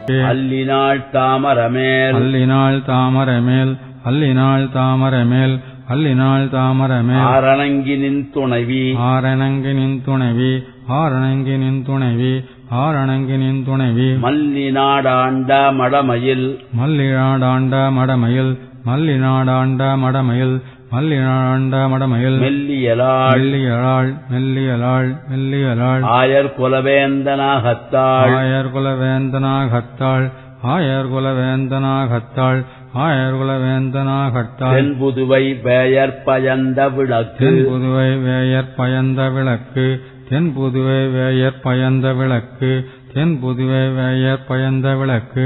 நமக்கே. அல்லினாள் தாமரமேல் அல்லினாள் தாமரமேல் அல்லினாள் தாமரமேல் அல்லினாள் தாமரமேல் ஆரணங்கினின் துணைவி ஆரணங்கினின் துணைவி ஆரணங்கினின் துணைவி ஆரணங்கினின் துணைவி மல்லிநாடாண்ட மடமயில் மல்லிநாடாண்ட மடமயில் மல்லிநாடாண்ட மடமயில் மல்லிநாடாண்ட மடமயில் மெல்லியலாள் மெல்லியலாள் மெல்லியலாள் மெல்லியலாள் ஆயர் குலவேந்தனாகத்தாள் ஆயர் குலவேந்தனாகத்தாள் ஆயர் குலவேந்தனாகத்தாள் ஆயர் குலவேந்தனாகத்தாள் தென்புதுவை வேயர் பயந்த விளக்கு தென்புதுவை வேயர் பயந்த விளக்கு தென்புதுவை வேயர் பயந்த விளக்கு தென்புதுவை வேயர் பயந்த விளக்கு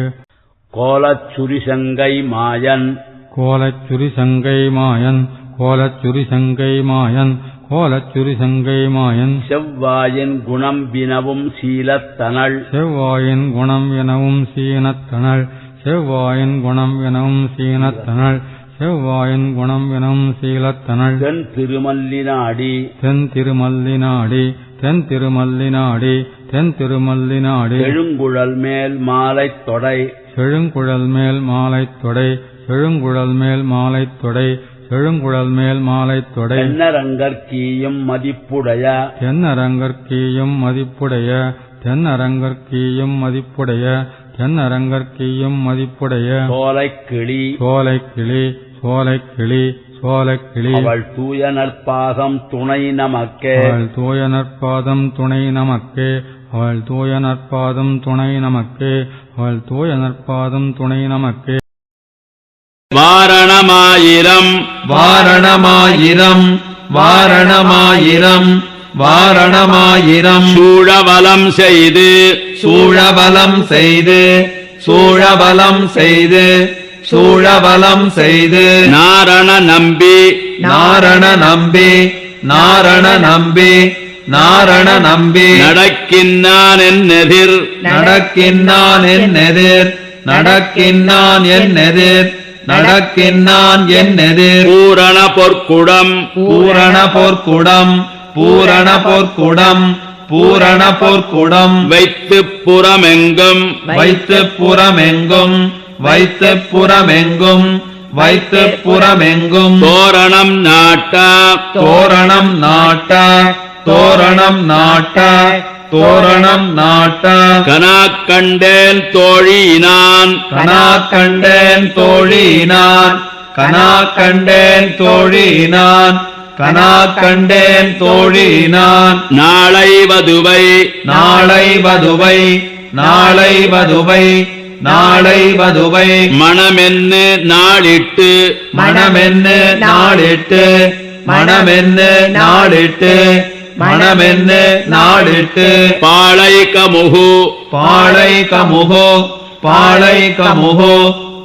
கோலச்சுரி சங்கை மாயன் கோலச்சுரி சங்கை மாயன் கோலச்சுரி சங்கை மாயன் கோலச்சுரி சங்கை மாயன் செவ்வாயின் குணம் வினவும் சீலத்தனள் செவ்வாயின் குணம் எனவும் சீனத்தனள் செவ்வாயின் குணம் எனவும் சீனத்தனள் செவ்வாயின் குணம் எனவும் சீலத்தனள் தென் திருமல்லினாடி தென் திருமல்லினாடி தென் திருமல்லினாடி தென் திருமல்லினாடி செழுங்குழல் மேல் மாலை தொடை செழுங்குழல் மேல் மாலை தொடை செழுங்குழல் மேல் மாலை தொடை செழுங்குழல் மேல் மாலை தொடை தென்னரங்கற்கீயும் மதிப்புடைய தென்னரங்கற்கீயும் மதிப்புடைய தென்னரங்கற்கீயும் மதிப்புடைய தென்னரங்கற்கீயும் மதிப்புடைய சோலைக்கிளி சோலைக்கிளி சோலைக்கிளி சோலைக்கிளி அவள் தூய நற்பாதம் துணை நமக்கே அவள் தூய நற்பாதம் துணை நமக்கே அவள் தூய நற்பாதம் துணை நமக்கே அவள் தூய நற்பாதம் துணை நமக்கே. வாரணமாயிரம் வாரணமாயிரம் வாரணமாயிரம் வாரணமாயிரம் சூழவலம் செய்து சூழபலம் செய்து சூழபலம் செய்து சூழபலம் செய்து நாரண நம்பி நாரண நம்பி நாரண நம்பி நாரண நம்பி நடக்கின்னான் என்னெதிர் நடக்கின்னான் என் எதிர் நடக்கின்னான் என் எதிர் நடக்கின்னான் என் எதிர் பூரண பொற்குடம் பூரண பொற்குடம் பூரண பொற்குடம் பூரண பொற்குடம் வைத்து புறமெங்கும் வைத்து புறமெங்கும் வைத்து புறமெங்கும் வைத்து புறமெங்கும் தோரணம் நாட்ட தோரணம் நாட்ட தோரணம் நாட்ட தோரணம் நாட்ட கனா கண்டேன் தோழினான் கனா கண்டேன் தோழினான் கனா கண்டேன் தோழினான் கனா கண்டேன் தோழினான் நாளை வதுவை நாளை வதுவை நாளை வதுவை நாளை வதுவை மணமென்னு நாளிட்டு மணமென்னு நாளிட்டு மணமென்னு நாளிட்டு மணமென்னு நாளிட்டு பாளை கமுகு பாளை கமுகோ பாளை கமுகோ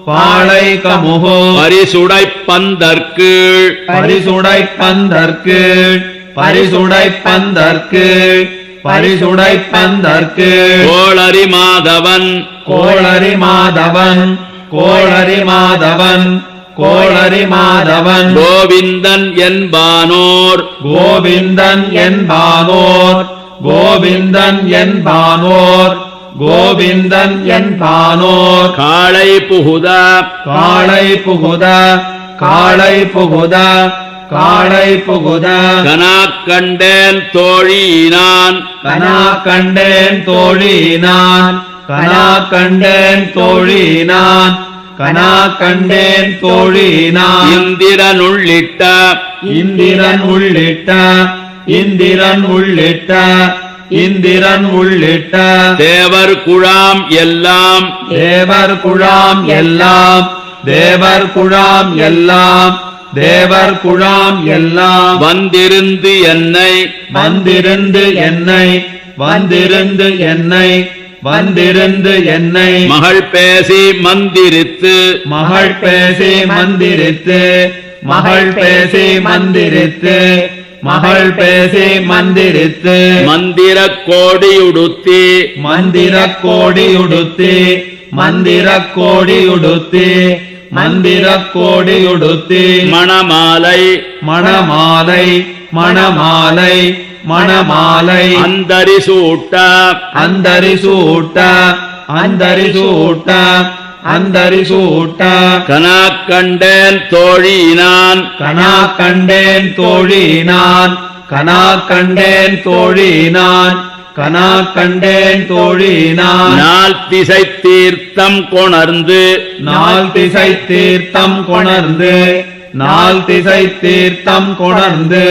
பாளை கமுகோ பரிசுடை பந்தற்கீழ் பரிசுடை பந்தற்கீழ் பரிசுடை பந்தற்கீழ் பரிசுடை பந்தற்கீழ் கோளரி மாதவன் கோளரி மாதவன் கோளரி மாதவன் கோளரி மாதவன் கோவிந்தன் என்பானோர் கோவிந்தன் என்பானோர் கோவிந்தன் என்பானோர் கோவிந்தன் என்பானோர் காளை புகுத காளை புகுத காளை புகுத காளை புகுத கனா கண்டேன் தோழினான் கனா கண்டேன் தோழினான் கனா கண்டேன் தோழினான் கனா கண்டேன் தோழினான் இந்திரன் உள்ளிட்ட இந்திரன் உள்ளிட்ட இந்திரன் உள்ளிட்ட இந்திரன் உள்ளிட்ட தேவர் குழாம் எல்லாம் தேவர் குழாம் எல்லாம் தேவர் குழாம் எல்லாம் தேவர் குழாம் எல்லாம் வந்திருந்து என்னை வந்திருந்து என்னை வந்திருந்து என்னை வந்திருந்து என்னை மகள் பேசி மந்திரித்து மகள் பேசி மந்திரித்து மகள் பேசி மந்திரித்து மகள் பேசி மந்திரித்து மந்திர கோடியுடுத்தி மந்திர கோடியுடுத்தி மந்திர கோடியுடுத்தி மந்திர கோடியுடுத்தி மணமாலை மணமாலை மணமாலை மணமாலை அந்தரி சூட்ட அந்தரி சூட்ட அந்தரிசூட்ட அந்தரிசூட்ட கனா கண்டேன் தோழினான் கனா கண்டேன் தோழினான் கனா கண்டேன் தோழினான் கனா கண்டேன் தோழினான் நாள் திசை தீர்த்தம் கொணர்ந்து நாள் திசை தீர்த்தம் கொணர்ந்து நாள் திசை தீர்த்தம் கொணர்ந்து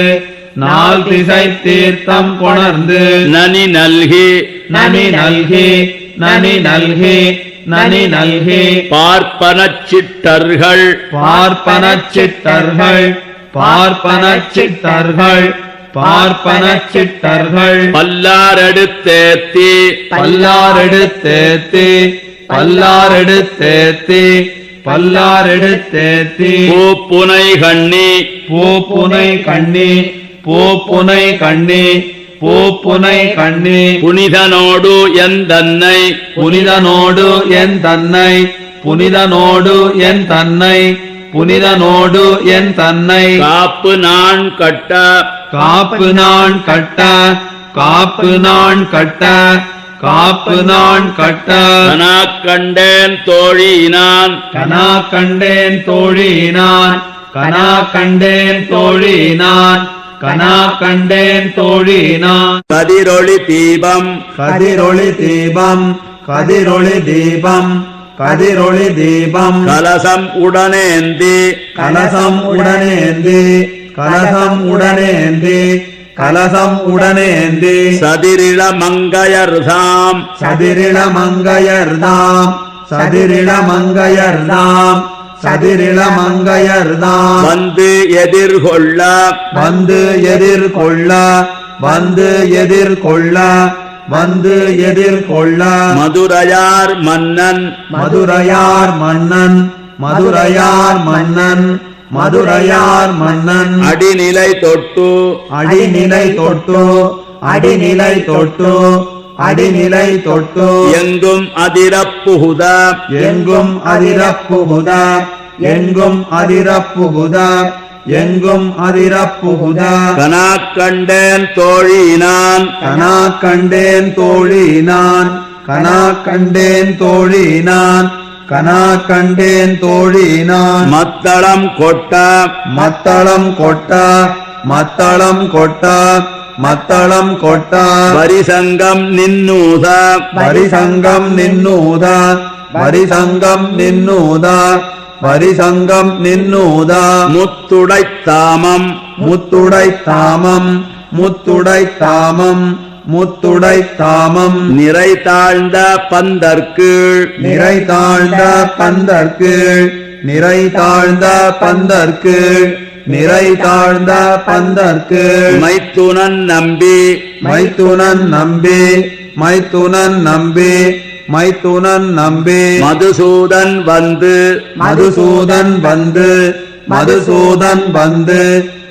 நாள் திசை தீர்த்தம் கொணர்ந்து நனி நல்கி நனி நல்கி நனி நல்கி நனி நல்கி பார்ப்பனச் சிட்டர்கள் பார்ப்பனச் சிட்டர்கள் பார்ப்பனச் சிட்டர்கள் பார்ப்பனச் சிட்டர்கள் பல்லாரெடுத்தேத்தி பல்லாரெடுத்தேத்தி பல்லாரெடுத்தேத்தி பல்லாரெடுத்தேத்தி பூப்புனை கண்ணி பூப்புனை கண்ணி பூப்புனை கண்ணி பூப்புனை கண்ணி புனிதனோடு எந்தன்னை புனிதனோடு என் தன்னை புனிதனோடு என் தன்னை புனிதனோடு என் தன்னை காப்பு நான் கட்ட காப்பு நான் கட்ட காப்பு நான் கட்ட காப்பு நான் கட்ட கனா கண்டேன் தோழினான் கனா கண்டேன் தோழினான் கனா கண்டேன் தோழினான் கனா கண்டேன் தோழினான் கதிரொளி தீபம் கதிரொளி தீபம் கதிரொளி தீபம் கதிரொளி தீபம் கலசம் உடனேந்தி கலசம் உடனேந்தி கலசம் உடனேந்தி கலசம் உடனேந்தி சதிரிள மங்கையர்தாம் சதிரிள மங்கையர்தாம் சதிரிள மங்கையர்தாம் சதிரிள மங்கையர்தாம் வந்து எதிர்கொள்ள வந்து எதிர்கொள்ள வந்து எதிர்கொள்ள வந்து எதிர்கொள்ள மதுரையார் மன்னன் மதுரையார் மன்னன் மதுரையார் மன்னன் மதுரையார் மன்னன் அடிநிலை தொட்டு அடிநிலை தொட்டு அடிநிலை தொட்டு அடிநிலை தொட்டு எங்கும் அதிரப்புகுத எங்கும் அதிரப்புகுத எங்கும் அதிரப்புகுத எங்கும் அதிரப்புகுத கனா கண்டேன் தோழினான் கனா கண்டேன் தோழினான் கனா கண்டேன் தோழினான் கனா கண்டேன் தோழினான் மத்தளம் கொட்ட மத்தளம் கொட்ட மத்தளம் கொட்ட மத்தளம் கொட்ட வரிசங்கம் நின்னூத வரிசங்கம் நின்னூத வரிசங்கம் நின்னூத வரிசங்கம் நின்னூத முத்துடைத்தாமம் முத்துடைத்தாமம் முத்துடைத்தாமம் முத்துடைத்தாமம் நிறை தாழ்ந்த பந்தற்கீழ் நிறை தாழ்ந்த பந்தற்கீழ் நிறை தாழ்ந்த பந்தற்கீழ் நிறை தாழ்ந்த பந்தற்கீழ் மைத்துனன் நம்பி மைத்துனன் நம்பி மைத்துனன் நம்பி மைத்துனன் நம்பி மதுசூதன் வந்து மதுசூதன் வந்து மதுசூதன் வந்து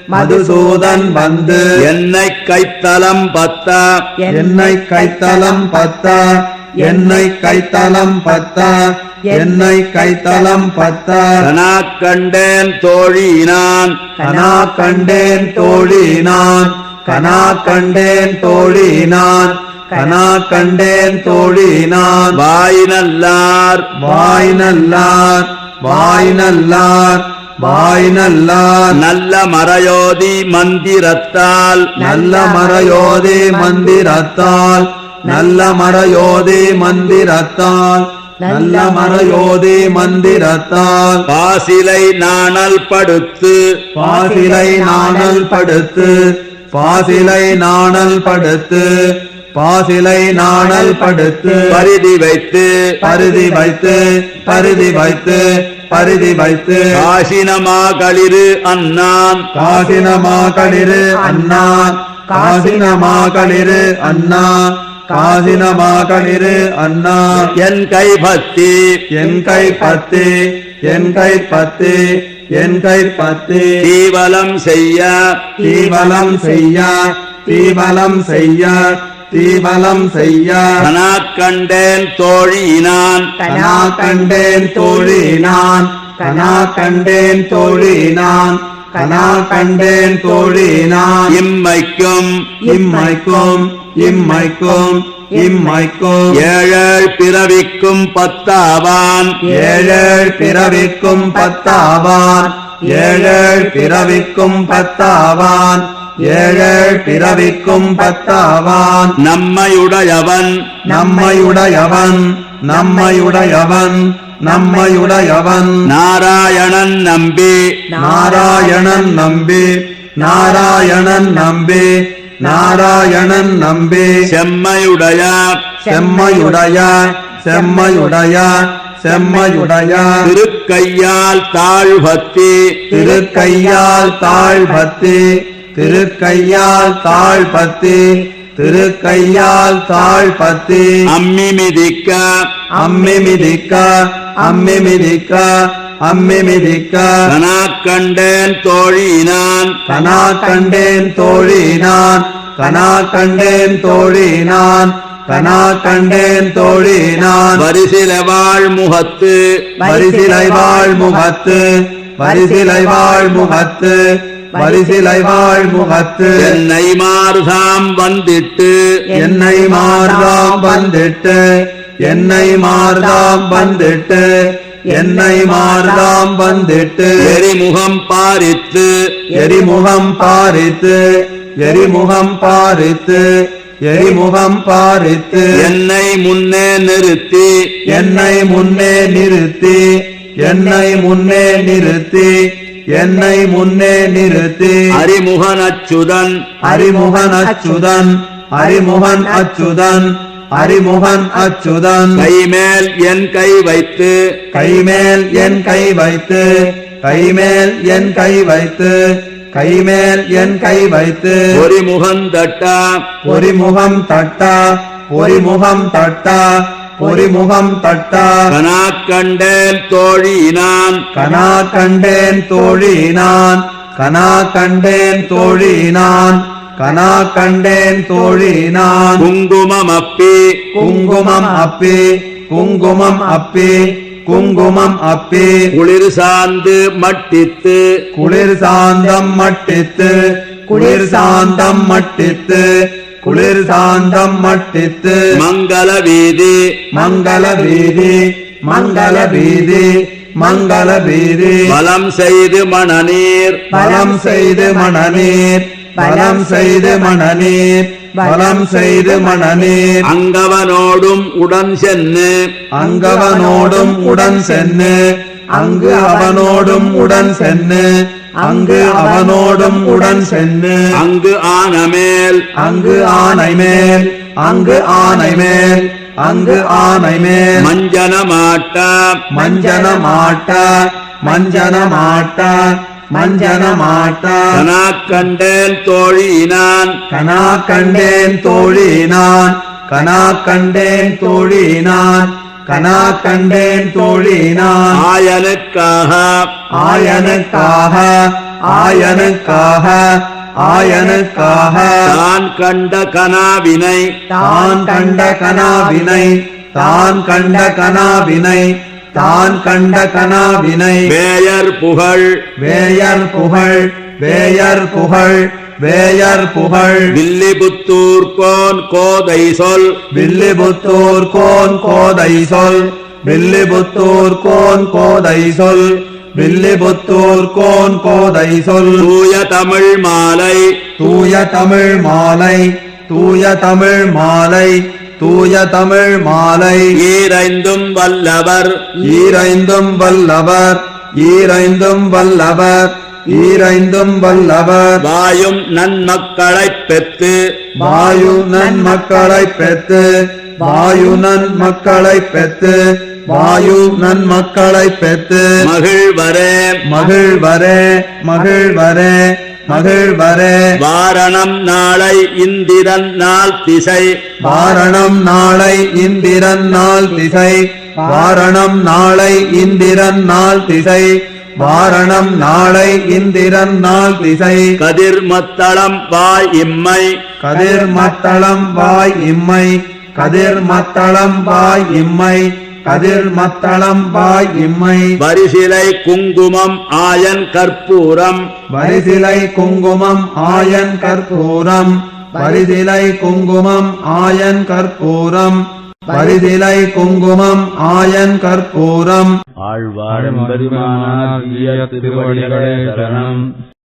மதுசூதன் வந்து என்னை கைத்தலம் பத்த என்னை கைத்தலம் பத்த என்னை கைத்தலம் பத்த என்னை கைத்தலம் பத்த கனா கண்டேன் தோழினான் கனா கண்டேன் தோழினான் கனா கண்டேன் தோழினான் கனா கண்டேன் தோழினான் வாய் நல்லார் வாய் நல்லார் வாய் நல்லார் வாய் நல்லார் நல்ல மறையோதி மந்திரத்தால் நல்ல மறையோதி மந்திரத்தால் நல்ல மறையோதி மந்திரத்தால் நல்ல மறையோதி மந்திரத்தால் பாசிலை நாணல் படுத்து பாசிலை நாணல் படுத்து பாசிலை நாணல் படுத்து பாசிலை நாணல் படுத்து பரிதி வைத்து பருதி வைத்து பருதி வைத்து பருதி வைத்து காசினமாகளிரு அண்ணான் காசினமாகளிரு அண்ணான் காசினமாகளிரு அண்ணா காசினமாகளிரு அண்ணா என் கைபத்தி என் கை பத்தி என் கை பத்தி என் கை பத்தி தீவலம் செய்ய தீவலம் செய்ய தீவலம் செய்ய தீவலம் செய்ய கனா கண்டேன் தோழினான் கனா கண்டேன் தோழினான் கனா கண்டேன் தோழினான் கனா கண்டேன் தோழி நான் இம்மைக்கும் இம்மைக்கும் இம்மைக்கும் இம்மைக்கும் ஏழேழ் பிறவிக்கும் பத்தாவான் ஏழேழ் பிறவிக்கும் பத்தாவான் ஏழேழ் பிறவிக்கும் பத்தாவான் ஏழேழ் பிறவிக்கும் பத்தாவான் நம்மையுடையவன் நம்மையுடையவன் நம்மையுடையவன் நம்மையுடையவன் நாராயணன் நம்பி நாராயணன் நம்பி நாராயணன் நம்பி நாராயணன் நம்பி செம்மையுடைய செம்மையுடைய செம்மையுடைய செம்மையுடைய திருக்கையால் தாழ்பத்தி திருக்கையால் தாழ்பத்தி திருக்கையால் தாழ்பத்தி திருக்கையால் தாழ்பத்தி அம்மி மிதிக்க அம்மி மிதிக்க அம்மி மிதிக்க அம்மி மிதிக்க கனா கண்டேன் தோழினான் கனா கண்டேன் தோழி நான் கனா கண்டேன் தோழி நான் கனா கண்டேன் தோழி நான் வரிசிலவாழ் முகத்து வரிசிலை வாழ் முகத்து வரிசிலை வாழ் முகத்து வரிசிலை வாழ் முகத்து என்னை மார்தாம் வந்திட்டு என்னை மார்தாம் வந்திட்டு என்னை மார்தாம் வந்திட்டு என்னை மார்தாம் வந்திட்டு எரிமுகம் பாரித்து எரிமுகம் பாரித்து எரிமுகம் பாரித்து எரிமுகம் பாரித்து என்னை முன்னே நிறுத்தி என்னை முன்னே நிறுத்தி என்னை முன்னே நிறுத்தி என்னை முன்னே நிறுத்தி அறிமுகன் அச்சுதன் அறிமுகன் அச்சுதன் அறிமுகன் அச்சுதன் அறிமுகன் அச்சுதன் கைமேல் என் கை வைத்து கைமேல் என் கை வைத்து கைமேல் என் கை வைத்து கைமேல் என் கை வைத்து பொறிமுகம் தட்டா பொறிமுகம் தட்டா பொறிமுகம் தட்டா பொறிமுகம் தட்டா கனா கண்டேன் தோழினான் கனா கண்டேன் தோழி நான் கனா கண்டேன் தோழி நான் கனா கண்டேன் தோழி நான் குங்குமம் அப்பி குங்குமம் அப்பி குங்குமம் அப்பி குங்குமம் அப்பி குளிர் சார்ந்து மட்டித்து குளிர் சாந்தம் மட்டித்து குளிர் சாந்தம் மட்டித்து குளிர் சாந்தம் மட்டித்து மங்கள வீதி மங்கள வீதி மங்கள வீதி மங்கள வீதி வலம் செய்து மணநீர் பலம் செய்து மணநீர் பலம் செய்து மணநீர் பலம் செய்து மணநீர் அங்கவனோடும் உடன் சென்னு அங்கவனோடும் உடன் சென்னு அங்கு அவனோடும் உடன் சென்னு அங்கு அவனோடும் உடன் சென்னு அங்கு ஆனமேல் அங்கு ஆனை மேல் அங்கு ஆனை மேல் அங்கு ஆனை மேல் மஞ்சனமாட்ட மஞ்சனமாட்ட மஞ்சனமாட்ட மஞ்சனமாட்ட கனா கண்டேன் தோழினான் கனா கண்டேன் தோழி நான் கனா கண்டேன் தோழி நான் கனா கண்டேன் தோழி நான் ஆயனுக்காக ஆயனுக்காக ஆயனுக்காக ஆயனுக்காக தான் கண்ட கனாவினை தான் கண்ட கனாவினை தான் கண்ட கனாவினை தான் கண்ட கனாவினை வேயர் புகழ் வேயர் புகழ் வேயர் புகழ் வேயர் புகழ் வில்லிபுத்தூர் கோன் கோதை சொல் வில்லிபுத்தூர் கோன் கோதை சொல் வில்லிபுத்தூர் கோன் கோதை சொல் வில்லிபுத்தூர் கோன் கோதை சொல் தூய தமிழ் மாலை தூய தமிழ் மாலை தூய தமிழ் மாலை தூய தமிழ் மாலை ஈரைந்தும் வல்லவர் ஈரைந்தும் வல்லவர் ஈரைந்தும் வல்லவர் ஈரைந்தும் வல்லவர் வாயும் நன்மக்களைப் பெற்று வாயு நன்மக்களைப் பெற்று வாயு நன்மக்களைப் பெற்று வாயு நன்மக்களைப் பெற்று மகிழ்வரே மகிழ்வரே மகிழ்வரே மகிழ்வரே வாரணம் நாளை இந்திரன் நாள் திசை வாரணம் நாளை இந்திரன் நாள் திசை வாரணம் நாளை இந்திரன் நாள் திசை வாரணம் நாளை இந்திரன் நாள் திசை கதிர் மத்தளம் வாய் இம்மை கதிர் மத்தளம் வாய் இம்மை கதிர் மத்தளம் வாய் இம்மை கதிர் மத்தளம் வாய் இம்மை வரிசிலை குங்குமம் ஆயன் கற்பூரம் வரிசிலை குங்குமம் ஆயன் கற்பூரம் வரிசிலை குங்குமம் ஆயன் கற்பூரம் வரிசிலை குங்குமம் ஆயன் கற்பூரம் ஆழ்வார் எம்பெருமானார் ஈய திருவடிகளே சரணம்.